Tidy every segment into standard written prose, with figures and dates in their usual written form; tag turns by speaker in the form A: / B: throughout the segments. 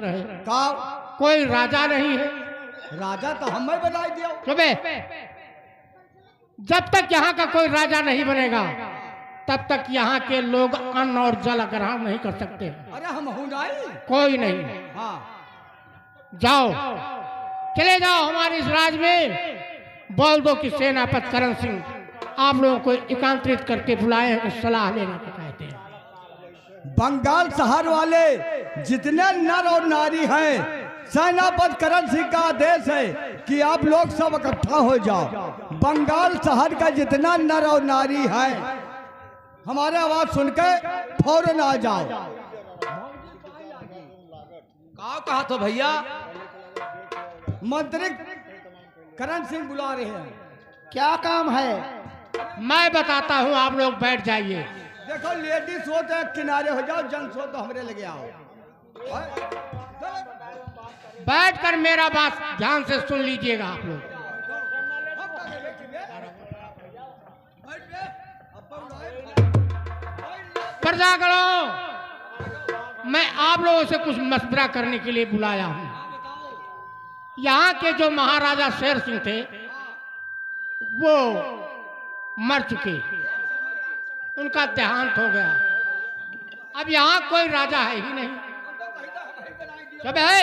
A: फिक्र है?
B: का
A: कोई राजा नहीं है।
B: राजा तो हमें बनाई दियो।
A: सुबह जब तक यहाँ का कोई राजा नहीं बनेगा तब तक यहाँ के लोग अन्न और जल ग्रहण नहीं कर सकते।
B: अरे हम हूं नहीं।
A: कोई नहीं।
B: हाँ
A: जाओ, चले जाओ हमारे इस राज में, बोल दो कि सेनापति करण सिंह आप लोगों को एकांतरित करके बुलाए हैं, कुछ सलाह लेना को कहते हैं।
B: बंगाल शहर वाले जितने नर और नारी हैं, सेनापति करण सिंह का आदेश है कि आप लोग सब इकट्ठा हो जाओ। बंगाल शहर का जितना नर और नारी है, हमारे आवाज सुनकर फौरन आ जाओ।
C: कहा तो भैया?
B: मंत्री करण सिंह बुला रहे हैं।
D: क्या काम है?
A: मैं बताता हूँ, आप लोग बैठ जाइए।
B: देखो लेडीज हो तो एक किनारे हो जाओ, जेंट्स हो तो हमरे लगे आओ।
A: बैठकर मेरा बात ध्यान से सुन लीजिएगा आप लोग। प्रजागणों, मैं आप लोगों से कुछ मशवरा करने के लिए बुलाया हूं। यहाँ के जो महाराजा शेर सिंह थे वो मर चुके, उनका देहांत हो गया। अब यहाँ कोई राजा है ही नहीं। सब है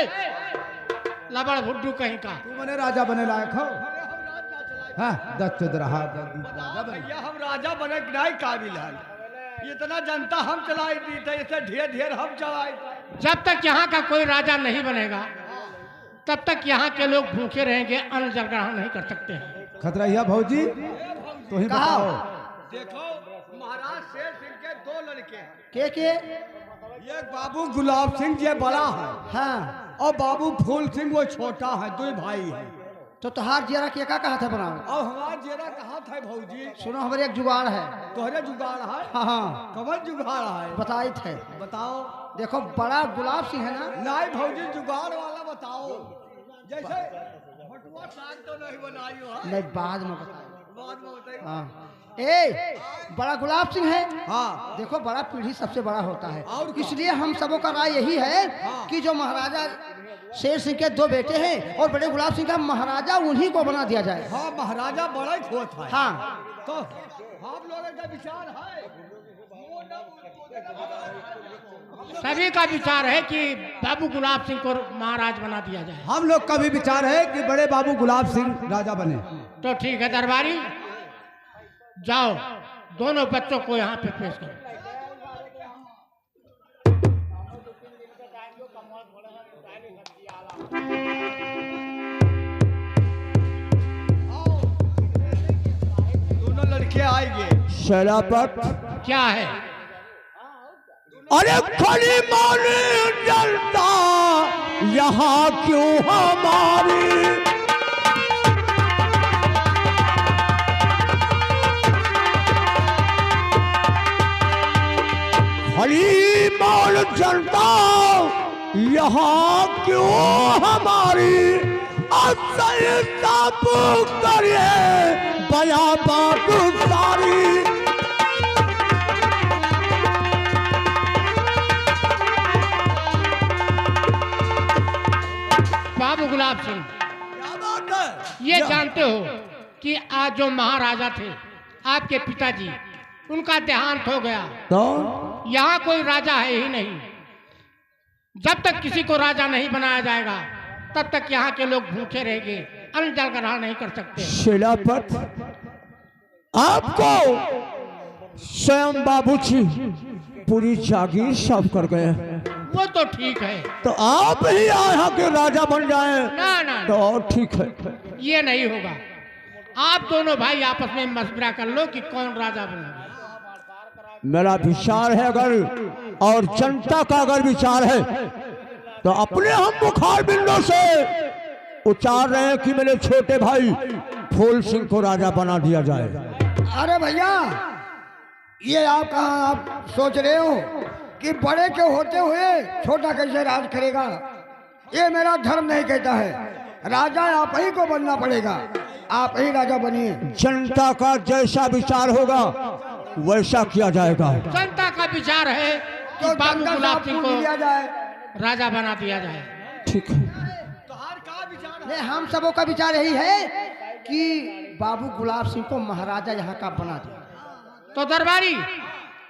A: लबड़ भुड्डू कहीं का।
E: तू मने राजा बने लायक हो? हाँ, दत्त रहा राजा बने।
B: भैया हम राजा बने के नहीं काबिल है। इतना जनता हम चलाई दी थे, इसे ढेर ढेर हम चलाई।
A: जब तक यहाँ का कोई राजा नहीं बनेगा तब तक यहाँ के लोग भूखे रहेंगे, अन्न जल ग्रहण नहीं कर सकते हैं।
E: खतरा यह भौजी तो ही बताओ।
B: देखो महाराज शेर सिंह के दो लड़के
D: के
B: ये बाबू गुलाब सिंह जी बड़ा है,
D: हाँ,
B: और बाबू फूल सिंह वो छोटा है, दो भाई है।
D: तो तुहार जेरा के का कहा था बनाओ?
B: और हमारा जेरा कहाँ था भौजी?
D: सुनो हमारे एक जुगाड़ है।
B: तोहरे जुगाड़ है?
D: हाँ हाँ,
B: कमल जुगाड़ है?
D: बताई थे।
B: बताओ।
D: देखो बड़ा गुलाब सिंह है ना?
B: नहीं भौजी जुगाड़ वाला बताओ। जैसे भटुआ साग तो नहीं बनाई हो?
D: नहीं, बाद में बताओ।
B: बाद में बताइए।
D: हाँ, ए बड़ा गुलाब सिंह है।
B: हाँ
D: देखो बड़ा पीढ़ी सबसे बड़ा होता है,
B: और क्या?
D: इसलिए हम सबों का राय यही है कि जो महाराजा शेर सिंह के दो बेटे हैं और बड़े गुलाब सिंह का महाराजा उन्हीं को बना दिया जाए।
B: हाँ महाराजा बड़ा ही खोत है।
D: हाँ,
B: तो आप लोगों का विचार है?
A: सभी का विचार है कि बाबू गुलाब सिंह को महाराज बना दिया जाए।
E: हम लोग का भी विचार है कि बड़े बाबू गुलाब सिंह राजा बने।
A: तो ठीक है दरबारी, जाओ दोनों बच्चों को यहाँ पे पेश करो।
B: दोनों लड़के आएंगे।
E: सेनापति
A: क्या है?
E: अरे खड़ी मानी जनता यहाँ क्यों हमारी? खड़ी मान जनता यहाँ क्यों हमारी? असंताप करिए बया बात सारी।
A: बाबू गुलाब सिंह,
B: क्या बात है?
A: ये जानते हो कि आज जो महाराजा थे आपके पिताजी, उनका देहांत हो गया।
E: तो
A: यहाँ कोई राजा है ही नहीं। जब तक किसी को राजा नहीं बनाया जाएगा तब तक यहाँ के लोग भूखे रहेंगे, अन्न जल ग्रहण नहीं कर सकते।
E: सेनापति आपको स्वयं बाबूजी पूरी जागीर सब कर गए।
A: वो तो ठीक है,
E: तो आप ही यहाँ के राजा बन जाएं
A: ना ना
E: तो और ठीक है।
A: ये नहीं होगा। आप दोनों भाई आपस में मशवरा कर लो कि कौन राजा बनेगा।
E: मेरा विचार है अगर, और जनता का अगर विचार है तो अपने हम बुखार बिंदों से उचार रहे हैं कि मेरे छोटे भाई फूल सिंह को राजा बना दिया जाए।
D: अरे भैया ये आप कहाँ आप सोच रहे हो कि बड़े के होते हुए छोटा कैसे राज करेगा? ये मेरा धर्म नहीं कहता है। राजा आप ही को बनना पड़ेगा, आप ही राजा बनिए।
E: जनता का जैसा विचार होगा वैसा किया जाएगा।
A: जनता का विचार है कि
D: तो
A: बाबू
D: गंगा
A: गुलाब
D: साहब
A: सिंह
D: को
A: को
D: दिया जाए।
A: राजा बना दिया जाए।
E: ठीक है।
B: तुम्हार का विचार है?
D: नहीं, हम सबों का विचार यही है कि बाबू गुलाब सिंह को महाराजा यहाँ का बना दिया।
A: तो दरबारी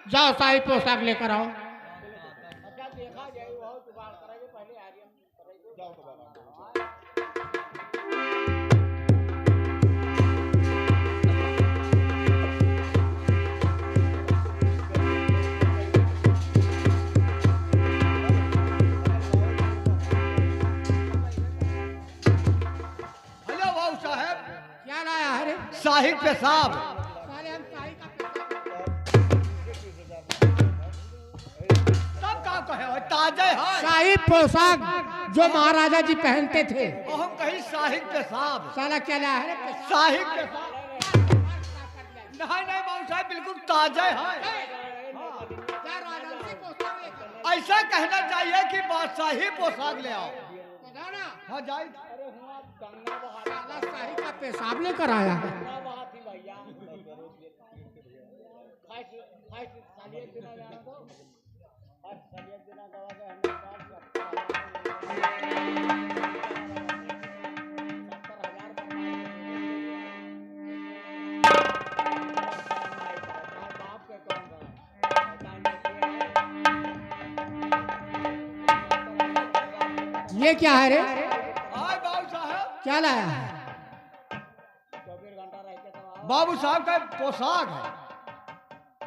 A: जाओ शाही पोशाक लेकर आओ।
B: हेलो बाबू साहब,
A: क्या लाया है रे?
B: शाही पेशाब।
A: साले हम शाही का
B: सब का कहे हो, ताजे है।
A: शाही पोशाक जो महाराजा जी पहनते थे।
B: और हम कहीं शाही पेशाब।
A: साला क्या लाया है रे?
B: शाही पेशाब नहीं नहीं बाबू साहब, बिल्कुल ताजे है।
A: जा राजसी पोशाक लेकर
B: ऐसा कहना चाहिए कि बादशाही पोशाक ले आओ।
A: बता ना।
B: हाँ जाए।
A: साला शाही का पेशाब लेकर आया है। ये क्या है रे?
B: आए बाबू साहब,
A: क्या लाया है?
B: बाबू साहब का पोशाक है।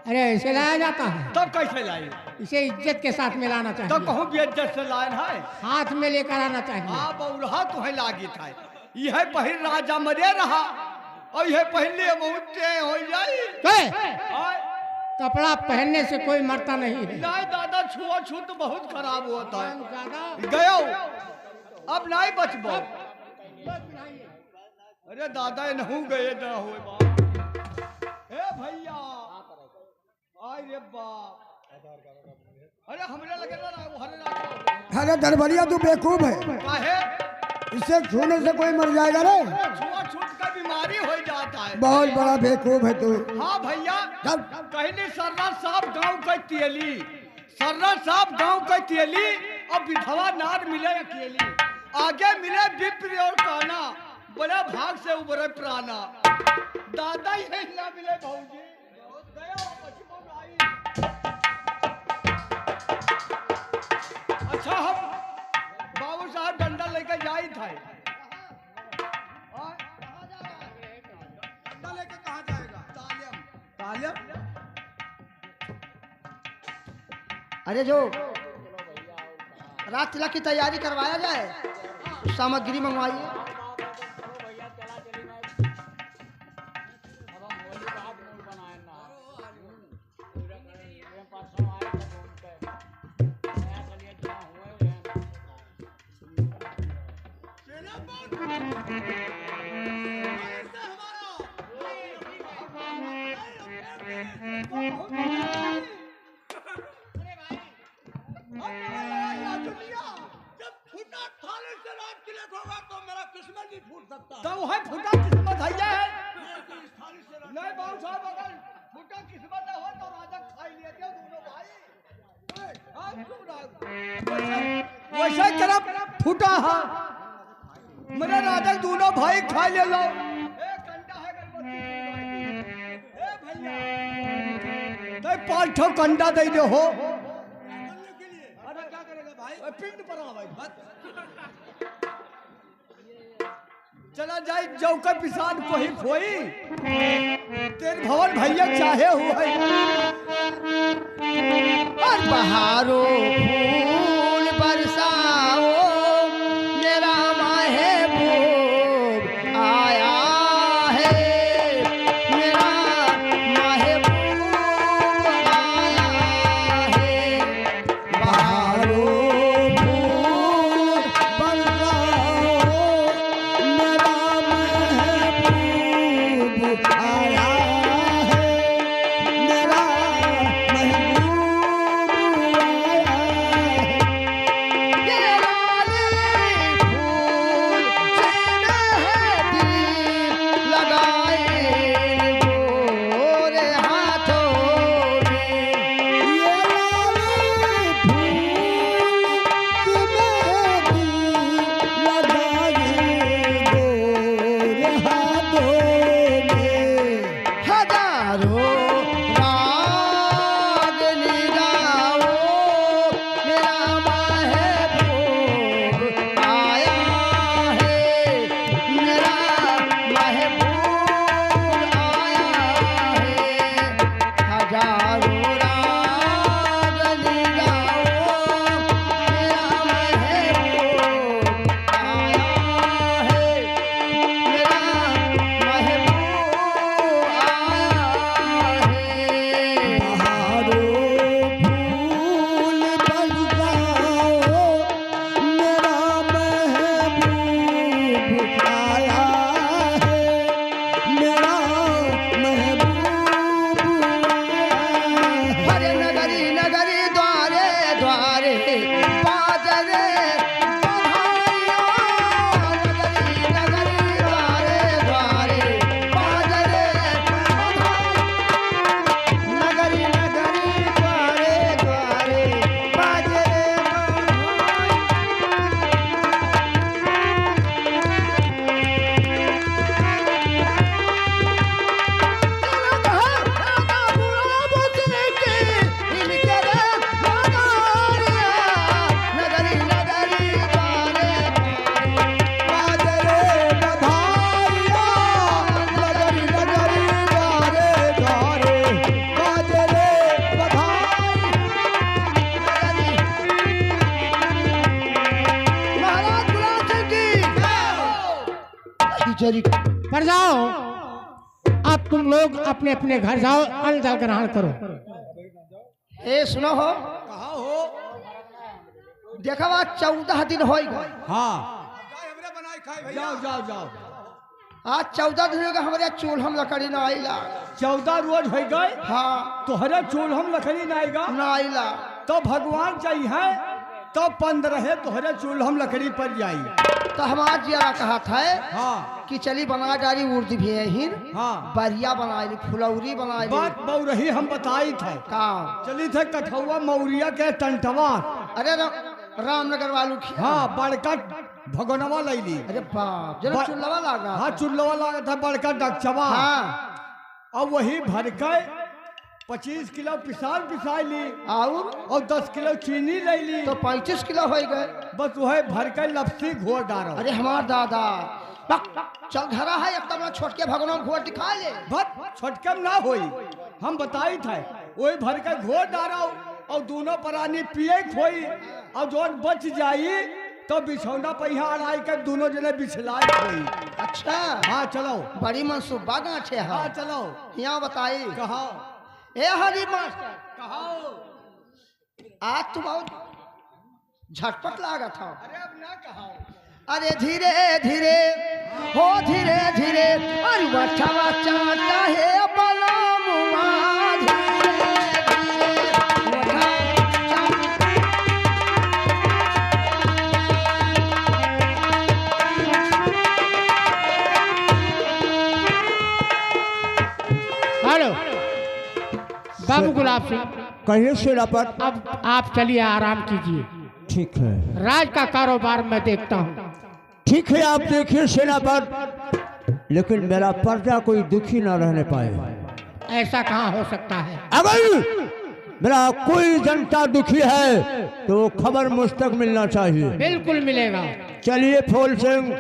A: अरे ऐसे लाया जाता है?
B: तब कैसे लाए?
A: इसे इज्जत के साथ मिलाना
B: तब
A: चाहिए।
B: कहूँ बेइज्जत से लाइन है।
A: हाथ में लेकर आना चाहिए।
B: हाँ बउलहा तुम्हें लागी था। यह पहिर राजा मरे रहा और यह पहले बहुते हो जाई। आए,
A: कपड़ा पहनने से कोई मरता नहीं है।
B: नहीं दादा, छुआछूत बहुत खराब होता है।
A: ज्यादा
B: गयो अब नहीं बचबो। अरे दादा ये नहीं गए ना हुए बाप। ए भैया, आय रे बाप। अरे हमरे लगे ना वो हरे राजा।
D: अरे दरबारिया तू बेवकूफ है,
B: काहे?
D: इसे छूने से कोई मर जाएगा रे।
B: छुआछूत का बीमारी हो जाता है।
D: बहुत बड़ा बेवकूफ है तू।
B: हाँ भैया,
D: जब
B: कहीं नहीं सर्रा साहब गांव का तेली, सर्रा साहब गांव का तेली और विधवा नार मिले अकेली। आगे मिले विप्र और काना, बड़े भाग से उभरे प्राणा। दादा यही ना मिले भाऊजी। गया बचपन आई। अच्छा हम बाबू साहब डंडा लेकर जाई था। डंडा लेके कहाँ जाएगा? तालियम। तालियम?
D: अरे जो रात तिलक की तैयारी करवाया जाए, सामग्री मंगवाइए।
B: तो वह फूटा किस्मत है ये है। नहीं बाबू साहब, अगर फूटा किस्मत ना हो तो राजा खाई लिए थे दोनों भाई। हाँ, क्यों ना? वैसे करब फूटा है मेरे राजा दोनों भाई खा ले लो। कंडा है गणपति। भैया तो 5 कंडा दे दे हो। अरे क्या करेगा भाई? पिंड पर भाई चला जाए जौ का पिसान को ही खोई। तेरे भवन भैया चाहे हुए
D: और बहारो फूल बरसाओ, मेरा महबूब आया है, मेरा महबूब आया है। बहारो फूल बरसाओ, मेरा महबूब आया है, मेरा महबूब आया जरी
A: पर जाओ, अब तुम लोग अपने अपने घर जाओ, अन्न जल ग्रहण करो।
D: ए सुनो हो,
B: कहा हो?
D: देखा बा 14 दिन हो गए।
B: हाँ जाओ जाओ जाओ।
D: आज 14 दिन हो गए, हमारे चूल्हा में लकड़ी ना आइला।
B: 14 रोज हो गए,
D: हाँ
B: तोहरे चूल्हा में लकड़ी ना आएगा
D: ना आइला।
B: तो भगवान चाहिए तो 15 तोहरे चूल्हा में लकड़ी पर जाई।
D: तो हम आज जरा कहा था
B: हाँ
D: कि चली बना डाली उर्द भी हिर,
B: हाँ
D: बरिया बना ली, फुलौरी बना ली।
B: बात बहु हम बताई थे।
D: का
B: चली थे कठौआ मौरिया के टंटवा।
D: अरे रामनगर वालू खिया।
B: हाँ बड़का भगोनवा लैली।
D: अरे बाप, जरा चूल्हा लगा।
B: हाँ चूल्हा लगा था बड़का डगचवा।
D: हाँ
B: अब वही भर के 25 किलो पिसाई ली और 10 किलो चीनी ले ली।
D: तो 35 किलो हो गए।
B: बस वही भर के लपसी घोर डालो।
D: अरे हमार दादा चल धरा है, एक तब छोटके भगवान घोर दिखा ले।
B: बस छोटकम ना होई, हम बताई थे। वही भर के घोर डालो और दोनों प्राणी पिए खोई, और जो बच जाई तो बिछौना पहिया अड़ाई के दोनों जने बिछलाई खोई।
D: अच्छा
B: हाँ चलो,
D: बड़ी मनसूबा गाँचे है।
B: हाँ चलो।
D: यहाँ बताई
B: कहा
D: ए हरी मास्टर,
B: कहा
D: आज तू बहुत झटपट लागा था।
B: अरे अब ना कहा।
D: अरे धीरे धीरे हो, धीरे धीरे अरे बचावा चाहता है बलमुआ।
A: हेलो बाबू गुलाब सिंह,
E: कहिए सेनापति।
A: अब आप चलिए आराम कीजिए।
E: ठीक है,
A: राज का कारोबार मैं देखता हूँ।
E: ठीक है, आप देखिए सेनापति, लेकिन मेरा प्रजा कोई दुखी ना रहने पाए।
A: ऐसा कहाँ हो सकता है?
E: अगर मेरा कोई जनता दुखी है तो खबर मुझ तक मिलना चाहिए।
A: बिल्कुल मिलेगा।
E: चलिए फूल सिंह,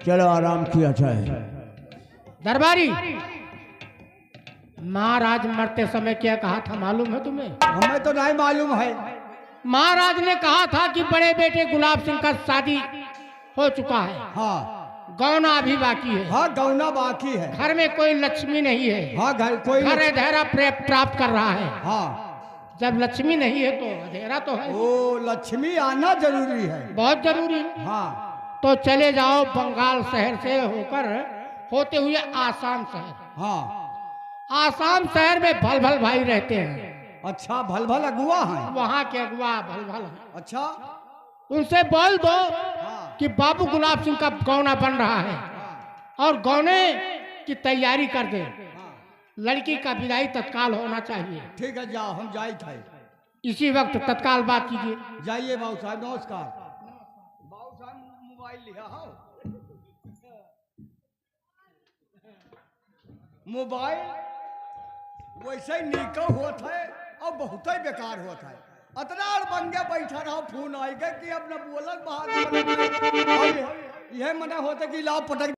E: चलो आराम किया जाए।
A: दरबारी, महाराज मरते समय क्या कहा था मालूम है तुम्हें?
B: हमें तो नहीं मालूम है।
A: महाराज ने कहा था कि बड़े बेटे गुलाब सिंह का शादी हो चुका है,
B: हाँ
A: गौना अभी बाकी है।
B: हाँ गौना बाकी है।
A: घर में कोई लक्ष्मी नहीं है।
B: हाँ घर कोई
A: घर अंधेरा प्राप्त कर रहा है।
B: हाँ
A: जब लक्ष्मी नहीं है तो अंधेरा तो है।
B: ओ लक्ष्मी आना जरूरी है।
A: बहुत जरूरी है।
B: हाँ
A: तो चले जाओ बंगाल शहर से होकर होते हुए आसाम शहर।
B: हाँ
A: आसाम शहर में भल भल भाई रहते हैं।
B: अच्छा भल भल अगुआ है।
A: वहाँ के अगुआ भल भल है।
B: अच्छा
A: उनसे बोल दो
B: हाँ
A: कि बाबू गुलाब सिंह का गौना बन रहा है और गौने की तैयारी कर दे। लड़की का विदाई तत्काल होना चाहिए।
B: ठीक है जाओ, हम जाए थे।
A: इसी वक्त तत्काल बात कीजिए।
B: जाइए बाबू साहब, नमस्कार। बाबू साहब मोबाइल लिया हो? मोबाइल वैसे ही निको होता है और बहुत ही बेकार होता है। अतना बंगे बैठा रहो, फोन आएगा कि अब न बोलत बाहर। यह मना होता कि लाओ पटक